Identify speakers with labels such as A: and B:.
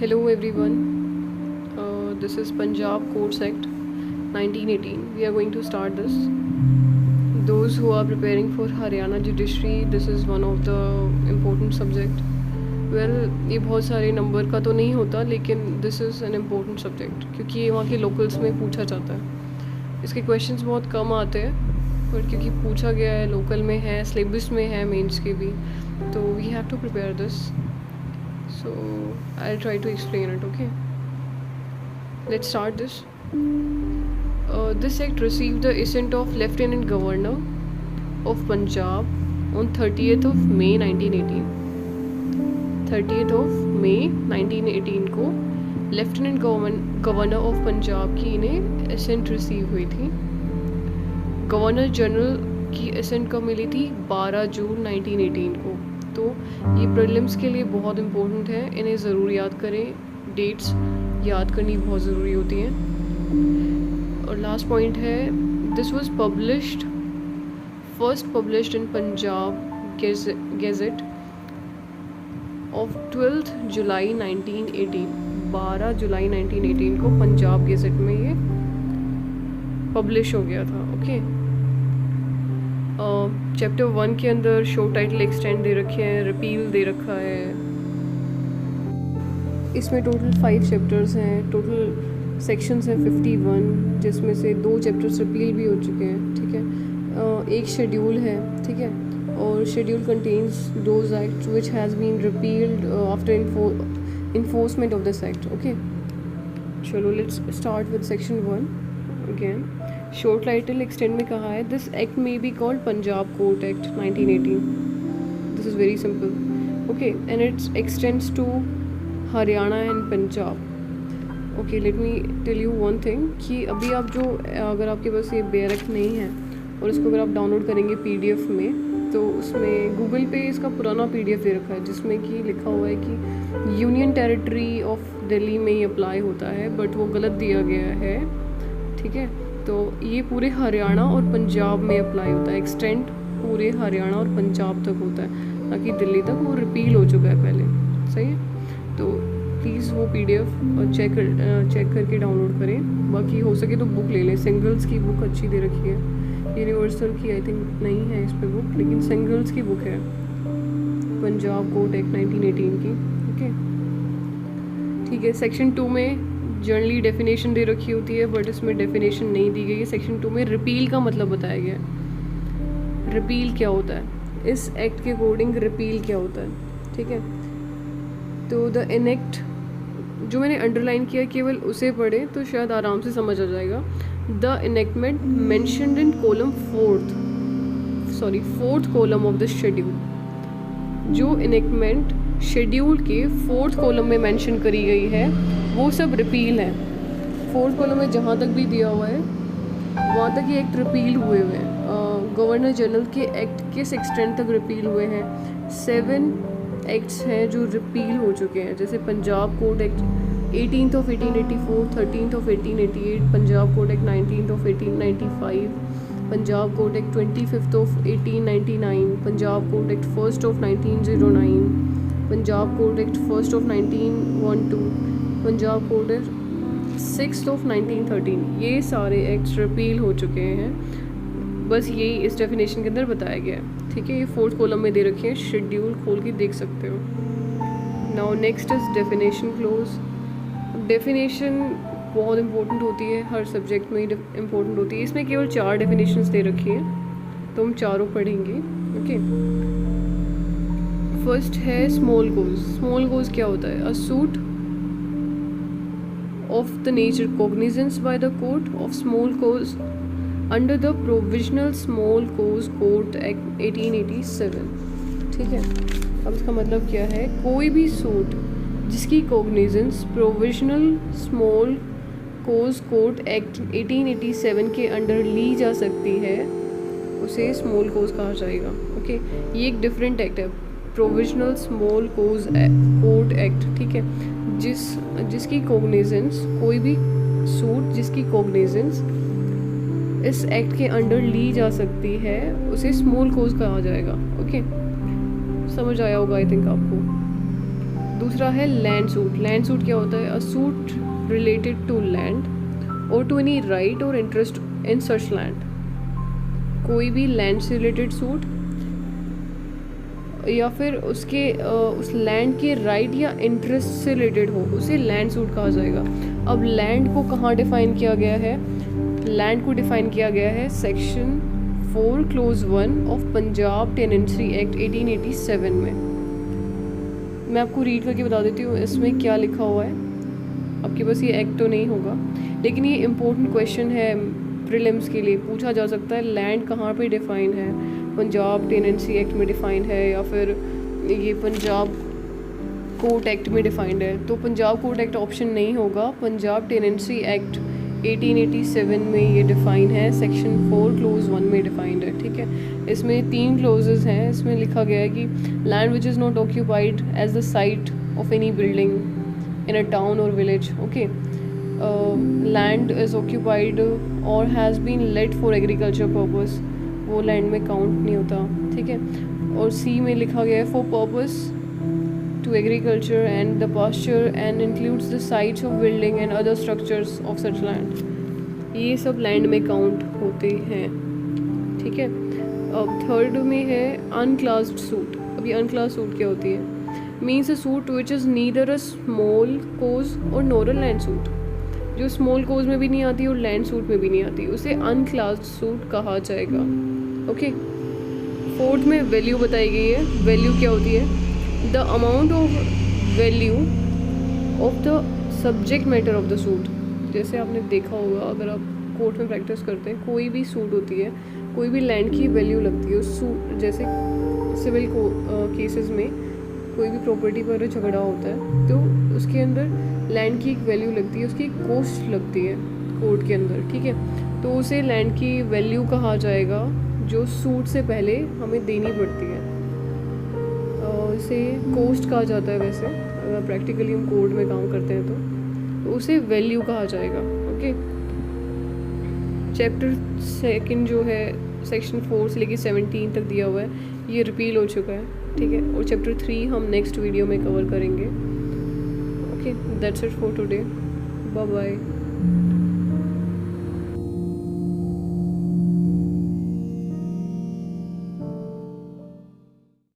A: Hello everyone, this is Punjab Courts Act 1918. We are going to start this. Those who are preparing for Haryana Judiciary, this is one of the important subject. Well, ये बहुत सारे number का तो नहीं होता, लेकिन this is an important subject क्योंकि ये वहाँ के locals में पूछा जाता है. इसके questions बहुत कम आते हैं, पर क्योंकि पूछा गया है, local में है, syllabus में है, mains के भी, तो we have to prepare this. So I'll try to explain it. Okay, let's start this. This act received the assent of Lieutenant Governor of Punjab on 30th of May 1918. 30th of May 1918 को lieutenant governor of Punjab की इन्हें accent receive हुई थी. Governor general की accent कब मिली थी? 12 जून 1918 को. तो ये प्रीलिम्स के लिए बहुत इम्पोर्टेंट है, इन्हें ज़रूर याद करें. डेट्स याद करनी बहुत ज़रूरी होती हैं. और लास्ट पॉइंट है, this was published first published in Punjab gazette of 12th जुलाई 1918. 12 जुलाई 1918 को पंजाब गेजेट में ये पब्लिश हो गया था. ओके, चैप्टर 1 के अंदर शो टाइटल एक्सटेंड दे रखे हैं, रिपील दे रखा है. इसमें टोटल 5 चैप्टर्स हैं, टोटल सेक्शंस हैं 51, जिसमें से 2 चैप्टर्स रिपील भी हो चुके हैं. ठीक है, एक शेड्यूल है. ठीक है, और schedule contains those act which has been repealed after enforcement of this act. Okay, चलो let's start with section 1 again. Short title extend में कहा है, this act may be called Punjab court act 1918. This is very simple. Okay, and its extends to Haryana and Punjab. Okay, let me tell you one thing कि अभी आप जो, अगर आपके पास ये बेयरक नहीं है और इसको अगर आप डाउनलोड करेंगे PDF में, तो उसमें गूगल पे इसका पुराना PDF दे रखा है, जिसमें कि लिखा हुआ है कि यूनियन टेरिटरी ऑफ दिल्ली में ही अप्लाई होता है, बट वो गलत दिया गया है. ठीक है, तो ये पूरे हरियाणा और पंजाब में अप्लाई होता है. एक्सटेंड पूरे हरियाणा और पंजाब तक होता है, ना कि दिल्ली तक. वो रिपील हो चुका है पहले. सही है, तो प्लीज़ वो PDF चेक करके डाउनलोड करें. बाकी हो सके तो बुक ले लें. सिंगल्स की बुक अच्छी दे रखी है. यूनिवर्सल की आई थिंक नहीं है इस पर बुक, लेकिन सिंगल्स की बुक है पंजाब कोर्ट एक्ट 1918 की. ओके, ठीक है. सेक्शन 2 में जनरली डेफिनेशन दे रखी होती है, बट इसमें डेफिनेशन नहीं दी गई है. सेक्शन 2 में रिपील का मतलब बताया गया है. रिपील क्या होता है, इस एक्ट के अकॉर्डिंग रिपील क्या होता है. ठीक है, तो द इनेक्ट जो मैंने अंडरलाइन किया, केवल उसे पढ़े तो शायद आराम से समझ आ जाएगा. The enactment mentioned in column 4th column of the schedule. जो इनेक्टमेंट शेड्यूल के 4th कॉलम में मेंशन करी गई है, वो सब रिपील है. 4th कॉलम में जहाँ तक भी दिया हुआ है, वहाँ तक ये एक्ट रिपील हुए हैं. गवर्नर जनरल के एक्ट किस एक्सटेंट तक रिपील हुए हैं? 7 एक्ट्स हैं जो रिपील हो चुके हैं, जैसे Punjab court act 18th of 1884, 13th of 1888, Punjab court act 19th of 1895, Punjab court act 25th of 1899, Punjab court act 1st of 1909, Punjab court act 1st of 1912, Punjab court act 6th of 1913. ये सारे एक्ट्स रिपील हो चुके हैं. बस यही इस डेफिनेशन के अंदर बताया गया है. ठीक है, ये 4th कॉलम में दे रखे हैं, शेड्यूल खोल के देख सकते हो. Now next is definition close. Definition बहुत इंपॉर्टेंट होती है, हर सब्जेक्ट में इंपॉर्टेंट होती है. इसमें केवल 4 डेफिनेशंस दे रखी हैं, तो हम चारों पढ़ेंगे. ओके, फर्स्ट है स्मॉल कोज. स्मॉल कोज क्या होता है? A suit of the nature cognizance by the court of small cause under the provisional small cause court act 1887. ठीक है, अब इसका मतलब क्या है? कोई भी सूट जिसकी cognizance provisional small cause court act 1887 के अंडर ली जा सकती है, उसे स्मॉल कोज कहा जाएगा. ओके, ये एक डिफरेंट एक्ट है, provisional small cause court act. ठीक है, जिसकी कॉग्निजेंस, कोई भी सूट जिसकी कॉग्निजेंस इस एक्ट के अंडर ली जा सकती है, उसे स्मॉल कोज कहा जाएगा. ओके, समझ आया होगा आई थिंक आपको. दूसरा है लैंड सूट। लैंड सूट क्या होता है? A suit related to land और टू एनी राइट और इंटरेस्ट इन सच लैंड। कोई भी लैंड से रिलेटेड सूट या फिर उसके उस लैंड के राइट या इंटरेस्ट से रिलेटेड हो, उसे लैंड सूट कहा जाएगा। अब लैंड को कहाँ डिफाइन किया गया है? लैंड को डिफाइन किया गया है section 4 close 1 of Punjab tenancy act 1887 में। मैं आपको रीड करके बता देती हूँ इसमें क्या लिखा हुआ है। आपके पास ये एक्ट तो नहीं होगा, लेकिन ये इम्पोर्टेंट क्वेश्चन है, प्रीलिम्स के लिए पूछा जा सकता है। लैंड कहाँ पे डिफाइन है? पंजाब टेनेंसी एक्ट में डिफाइंड है या फिर ये पंजाब कोर्ट एक्ट में डिफाइंड है? तो पंजाब कोर्ट एक्ट ऑप्शन नहीं होगा, पंजाब टेनेंसी एक्ट 1887 में ये डिफाइन है, सेक्शन 4 क्लोज 1 में डिफाइंड है। ठीक है, इसमें 3 क्लोजेस हैं। इसमें लिखा गया है कि land which is not occupied as the site of any building in a town और village. Okay, land is occupied और has been let for agriculture purpose, वो लैंड में काउंट नहीं होता। ठीक है, और सी में लिखा गया है for purpose to agriculture and the pasture and includes the sites of building and other structures of such land। ये सब लैंड में काउंट होते हैं। ठीक है, अब थर्ड में है अनक्लास्ड सूट। अब ये अनक्लास्ड सूट क्या होती है? Means a suit which is neither a small cause और नॉर अ लैंड सूट। जो स्मॉल कोज में भी नहीं आती और लैंड सूट में भी नहीं आती, उसे अनक्लास्ड सूट कहा जाएगा। ओके, फोर्थ में वैल्यू बताई गई है। वैल्यू क्या होती है? The amount of value of the subject matter of the suit. जैसे आपने देखा होगा, अगर आप कोर्ट में प्रैक्टिस करते हैं, कोई भी सूट होती है, कोई भी लैंड की वैल्यू लगती है उस सूट। जैसे सिविल केसेस में कोई भी प्रॉपर्टी पर झगड़ा होता है तो उसके अंदर लैंड की एक वैल्यू लगती है, उसकी एक कॉस्ट लगती है कोर्ट के अंदर। ठीक है, तो उसे लैंड की वैल्यू कहा जाएगा जो सूट से पहले हमें देनी पड़ती है। इसे कॉस्ट कहा जाता है। वैसे अगर प्रैक्टिकली हम कोर्ट में काम करते हैं तो उसे वैल्यू कहा जाएगा। ओके, चैप्टर 2 जो है सेक्शन 4 से लेकर 17 तक दिया हुआ है, ये रिपील हो चुका है। ठीक है, और चैप्टर 3 हम नेक्स्ट वीडियो में कवर करेंगे। Okay, that's it for today, bye bye.